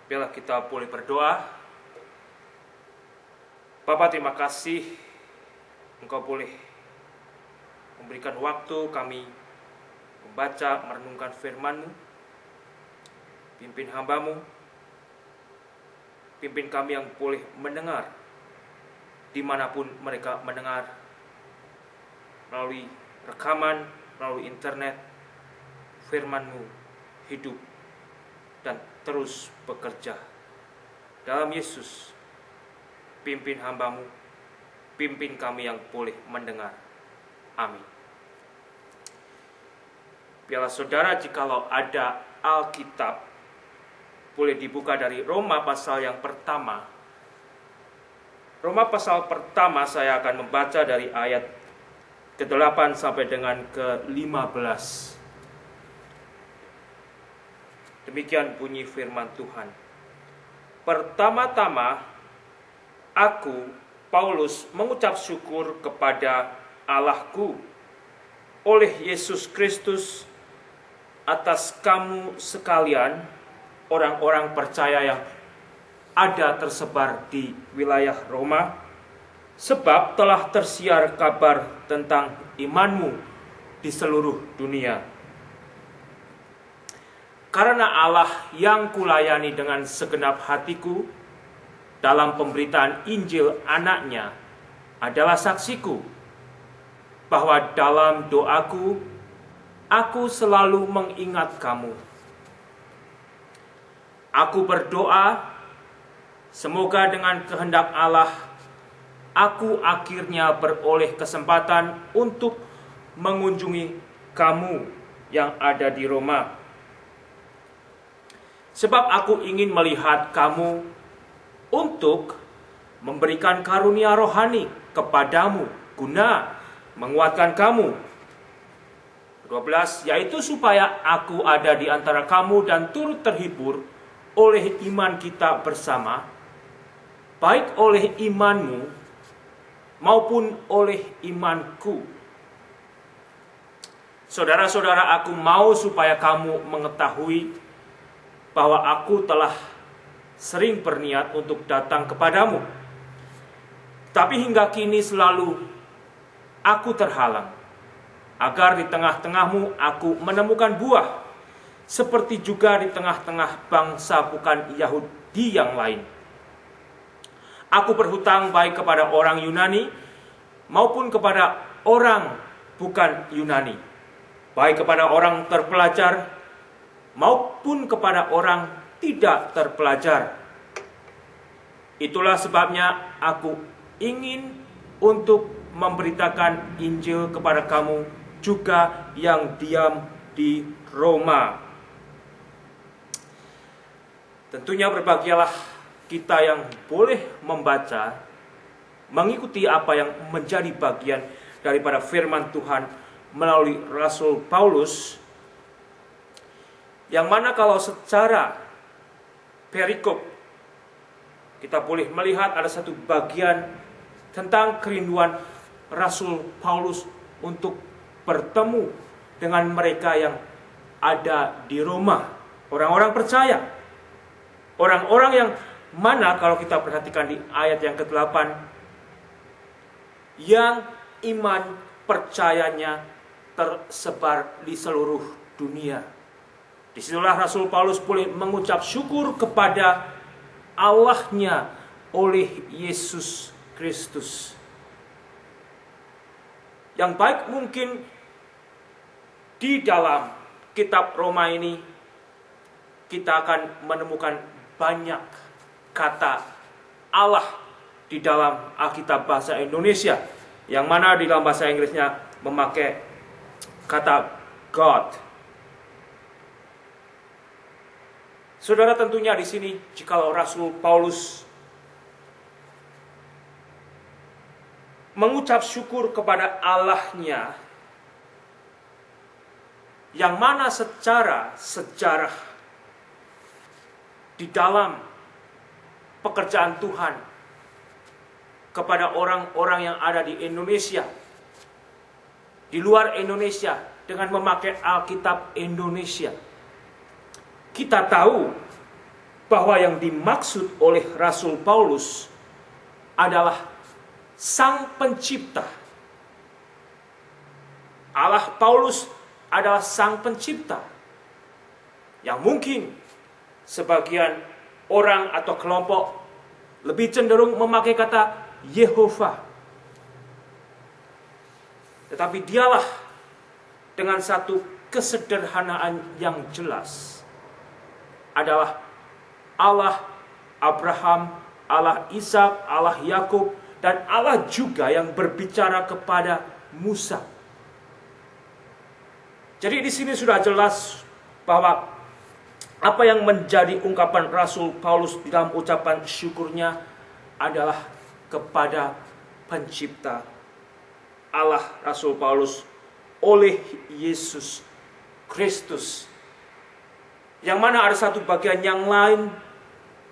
Biarlah kita boleh berdoa. Bapa, terima kasih Engkau boleh memberikan waktu kami membaca, merenungkan firman-Mu. Pimpin hamba-Mu, pimpin kami yang boleh mendengar dimanapun mereka mendengar, melalui rekaman, melalui internet. Firman-Mu hidup dan terus bekerja. Dalam Yesus, pimpin hamba-Mu, pimpin kami yang boleh mendengar. Amin. Biarlah saudara, jikalau ada Alkitab, boleh dibuka dari Roma pasal yang pertama. Roma pasal pertama saya akan membaca dari ayat ke-8 sampai dengan ke-15. Demikian bunyi firman Tuhan. Pertama-tama, aku, Paulus, mengucap syukur kepada Allahku oleh Yesus Kristus atas kamu sekalian, orang-orang percaya yang ada tersebar di wilayah Roma, sebab telah tersiar kabar tentang imanmu di seluruh dunia. Karena Allah yang kulayani dengan segenap hatiku dalam pemberitaan Injil anaknya adalah saksiku, bahwa dalam doaku aku selalu mengingat kamu. Aku berdoa, semoga dengan kehendak Allah, aku akhirnya beroleh kesempatan untuk mengunjungi kamu yang ada di Roma. Sebab aku ingin melihat kamu untuk memberikan karunia rohani kepadamu, guna menguatkan kamu. 12, yaitu supaya aku ada di antara kamu dan turut terhibur oleh iman kita bersama, baik oleh imanmu maupun oleh imanku. Saudara-saudara, aku mau supaya kamu mengetahui bahwa aku telah sering berniat untuk datang kepadamu, tapi hingga kini selalu aku terhalang, agar di tengah-tengahmu aku menemukan buah, seperti juga di tengah-tengah bangsa bukan Yahudi yang lain. Aku berhutang baik kepada orang Yunani maupun kepada orang bukan Yunani, baik kepada orang terpelajar maupun kepada orang tidak terpelajar. Itulah sebabnya aku ingin untuk memberitakan Injil kepada kamu juga yang diam di Roma. Tentunya berbahagialah kita yang boleh membaca, mengikuti apa yang menjadi bagian daripada firman Tuhan melalui Rasul Paulus, yang mana kalau secara perikop kita boleh melihat ada satu bagian tentang kerinduan Rasul Paulus untuk bertemu dengan mereka yang ada di Roma, orang-orang percaya, orang-orang yang mana kalau kita perhatikan di ayat yang ke-8, yang iman percayanya tersebar di seluruh dunia. Disitulah Rasul Paulus boleh mengucap syukur kepada Allahnya oleh Yesus Kristus. Yang baik mungkin di dalam kitab Roma ini kita akan menemukan banyak kata Allah di dalam Alkitab bahasa Indonesia, yang mana di dalam bahasa Inggrisnya memakai kata God. Saudara, tentunya di sini jikalau Rasul Paulus mengucap syukur kepada Allahnya, yang mana secara sejarah di dalam pekerjaan Tuhan kepada orang-orang yang ada di Indonesia, di luar Indonesia, dengan memakai Alkitab Indonesia, kita tahu bahwa yang dimaksud oleh Rasul Paulus adalah Sang Pencipta. Allah Paulus adalah Sang Pencipta. Yang mungkin sebagian orang atau kelompok lebih cenderung memakai kata Yehova. Tetapi dialah dengan satu kesederhanaan yang jelas adalah Allah Abraham, Allah Ishak, Allah Yakub, dan Allah juga yang berbicara kepada Musa. Jadi di sini sudah jelas bahwa apa yang menjadi ungkapan Rasul Paulus di dalam ucapan syukurnya adalah kepada Pencipta Allah Rasul Paulus oleh Yesus Kristus. Yang mana ada satu bagian yang lain,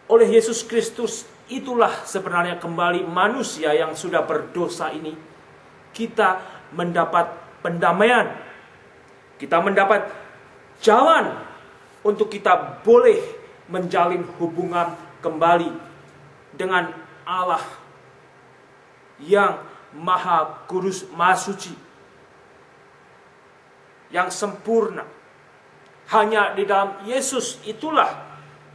oleh Yesus Kristus itulah sebenarnya kembali manusia yang sudah berdosa ini kita mendapat pendamaian. Kita mendapat jalan untuk kita boleh menjalin hubungan kembali dengan Allah yang Maha Kudus, Maha Suci, yang sempurna. Hanya di dalam Yesus itulah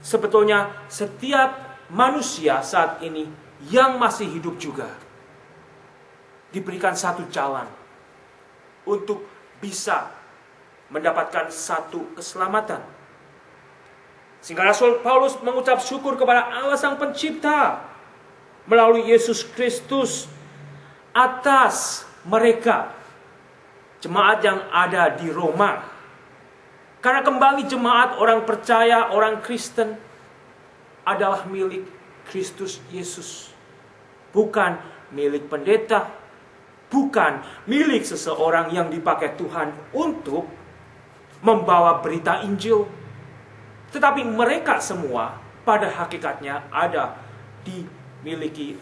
sebetulnya setiap manusia saat ini yang masih hidup juga diberikan satu jalan untuk bisa mendapatkan satu keselamatan. Sehingga Rasul Paulus mengucap syukur kepada Allah Sang Pencipta melalui Yesus Kristus atas mereka, jemaat yang ada di Roma. Karena kembali jemaat orang percaya, orang Kristen adalah milik Kristus Yesus. Bukan milik pendeta, bukan milik seseorang yang dipakai Tuhan untuk membawa berita Injil. Tetapi mereka semua pada hakikatnya ada dimiliki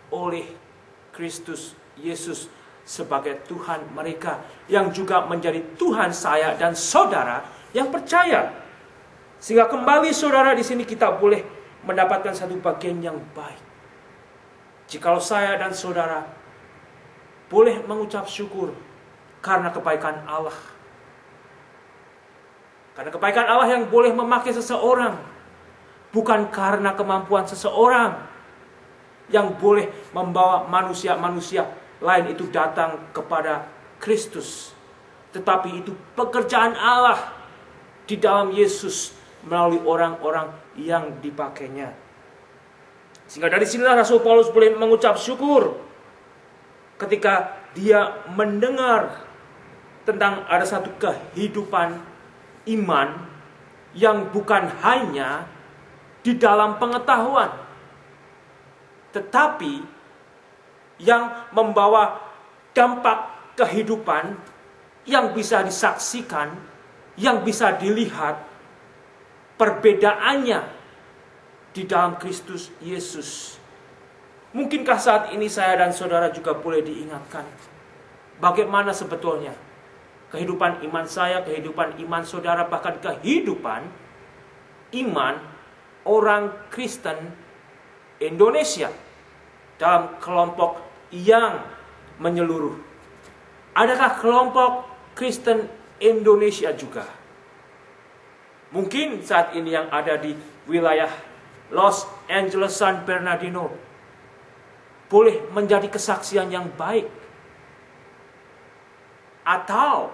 oleh Kristus Yesus sebagai Tuhan mereka, yang juga menjadi Tuhan saya dan saudara yang percaya. Sehingga kembali saudara, di sini kita boleh mendapatkan satu bagian yang baik. Jikalau saya dan saudara boleh mengucap syukur karena kebaikan Allah. Karena kebaikan Allah yang boleh memakai seseorang, bukan karena kemampuan seseorang yang boleh membawa manusia-manusia lain itu datang kepada Kristus. Tetapi itu pekerjaan Allah di dalam Yesus melalui orang-orang yang dipakainya. Sehingga dari sinilah Rasul Paulus boleh mengucap syukur ketika dia mendengar tentang ada satu kehidupan iman yang bukan hanya di dalam pengetahuan, tetapi yang membawa dampak kehidupan yang bisa disaksikan, yang bisa dilihat perbedaannya di dalam Kristus Yesus. Mungkinkah saat ini saya dan saudara juga boleh diingatkan bagaimana sebetulnya kehidupan iman saya, kehidupan iman saudara, bahkan kehidupan iman orang Kristen Indonesia dalam kelompok yang menyeluruh. Adakah kelompok Kristen Indonesia juga? Mungkin saat ini yang ada di wilayah Los Angeles, San Bernardino boleh menjadi kesaksian yang baik, atau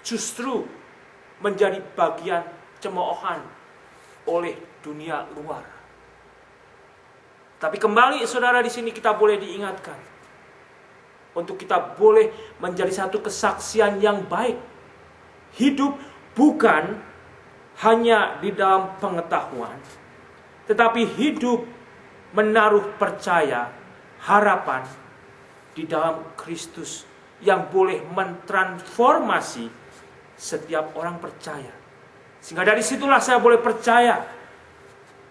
justru menjadi bagian cemoohan oleh dunia luar. Tapi kembali saudara, di sini kita boleh diingatkan untuk kita boleh menjadi satu kesaksian yang baik. Hidup bukan hanya di dalam pengetahuan, tetapi hidup menaruh percaya, harapan di dalam Kristus yang boleh mentransformasi setiap orang percaya. Sehingga dari situlah saya boleh percaya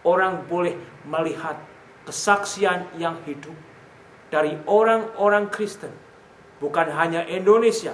orang boleh melihat kesaksian yang hidup dari orang-orang Kristen, bukan hanya Indonesia,